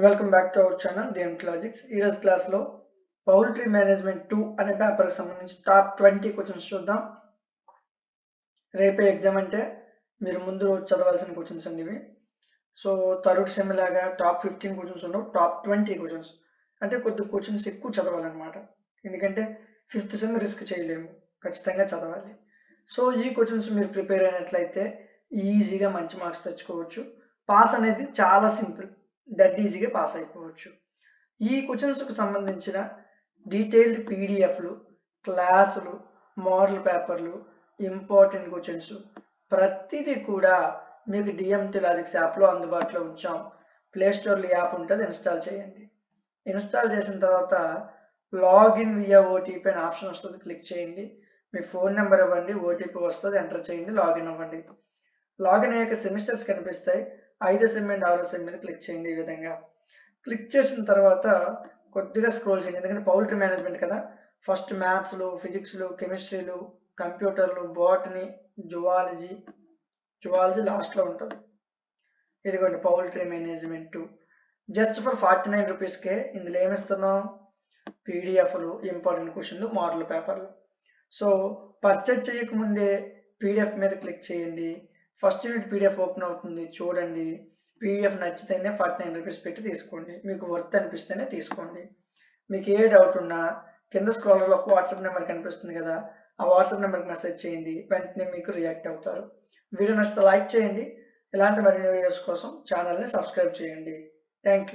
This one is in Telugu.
Welcome back to our channel DMT logics. ఈరోజు క్లాస్లో పౌల్ట్రీ మేనేజ్మెంట్ 2 అనే పేపర్కి సంబంధించి టాప్ 20 క్వశ్చన్స్ చూద్దాం. రేపే ఎగ్జామ్ అంటే మీరు ముందు రోజు చదవాల్సిన క్వశ్చన్స్ అండి ఇవి. సో థర్డ్ సెమ్ లాగా టాప్ 15 క్వశ్చన్స్ ఉండవు, టాప్ 20 క్వశ్చన్స్ అంటే కొద్ది క్వశ్చన్స్ ఎక్కువ చదవాలన్నమాట. ఎందుకంటే ఫిఫ్త్ సెమ్ రిస్క్ చేయలేము, ఖచ్చితంగా చదవాలి. సో ఈ క్వశ్చన్స్ మీరు ప్రిపేర్ అయినట్లయితే ఈజీగా మంచి మార్క్స్ తెచ్చుకోవచ్చు. పాస్ అనేది చాలా సింపుల్, డెడ్ ఈజీగా పాస్ అయిపోవచ్చు. ఈ క్వశ్చన్స్కు సంబంధించిన డీటెయిల్డ్ పీడిఎఫ్లు, క్లాసులు, మోడల్ పేపర్లు, ఇంపార్టెంట్ క్వశ్చన్స్ ప్రతిదీ కూడా మీకు డిఎంటీ లాజిక్స్ యాప్లో అందుబాటులో ఉంచాం. ప్లేస్టోర్లో యాప్ ఉంటుంది, ఇన్స్టాల్ చేయండి. ఇన్స్టాల్ చేసిన తర్వాత లాగిన్ వియా ఓటీపీ అనే ఆప్షన్ వస్తుంది, క్లిక్ చేయండి. మీ ఫోన్ నెంబర్ ఇవ్వండి, ఓటీపీ వస్తుంది, ఎంటర్ చేయండి, లాగిన్ అవ్వండి. లాగిన్ అయ్యాక సెమిస్టర్స్ కనిపిస్తాయి. 5వ సెమ్ అండ్ 6వ సెమ్ మీద క్లిక్ చేయండి. ఈ విధంగా క్లిక్ చేసిన తర్వాత కొద్దిగా స్క్రోల్ చేయండి, ఎందుకంటే పౌల్ట్రీ మేనేజ్మెంట్ కదా. ఫస్ట్ మ్యాథ్స్లు, ఫిజిక్స్లు, కెమిస్ట్రీలు, కంప్యూటర్లు, బాటనీ, జువాలజీ లాస్ట్లో ఉంటుంది. ఇదిగోండి పౌల్ట్రీ మేనేజ్మెంట్ 2 జస్ట్ ఫర్ 49 రూపీస్కే. ఇందులో ఏమిస్తున్నాం? పీడిఎఫ్లు, ఇంపార్టెంట్ క్వశ్చన్లు, మోడల్ పేపర్లు. సో పర్చేజ్ చేయకముందే పీడిఎఫ్ మీద క్లిక్ చేయండి. ఫస్ట్ యూనిట్ పీడిఎఫ్ ఓపెన్ అవుతుంది, చూడండి. పీడిఎఫ్ నచ్చితేనే 49 రూపీస్ పెట్టి తీసుకోండి, మీకు వర్త్ అనిపిస్తేనే తీసుకోండి. మీకు ఏ డౌట్ ఉన్నా కింద స్క్రోలర్లో ఒక వాట్సాప్ నెంబర్ కనిపిస్తుంది కదా, ఆ వాట్సాప్ నెంబర్కి మెసేజ్ చేయండి, వెంటనే మీకు రియాక్ట్ అవుతారు. వీడియో నచ్చితే లైక్ చేయండి. ఇలాంటి మరిన్ని వీడియోస్ కోసం ఛానల్ని సబ్స్క్రైబ్ చేయండి. Thank you.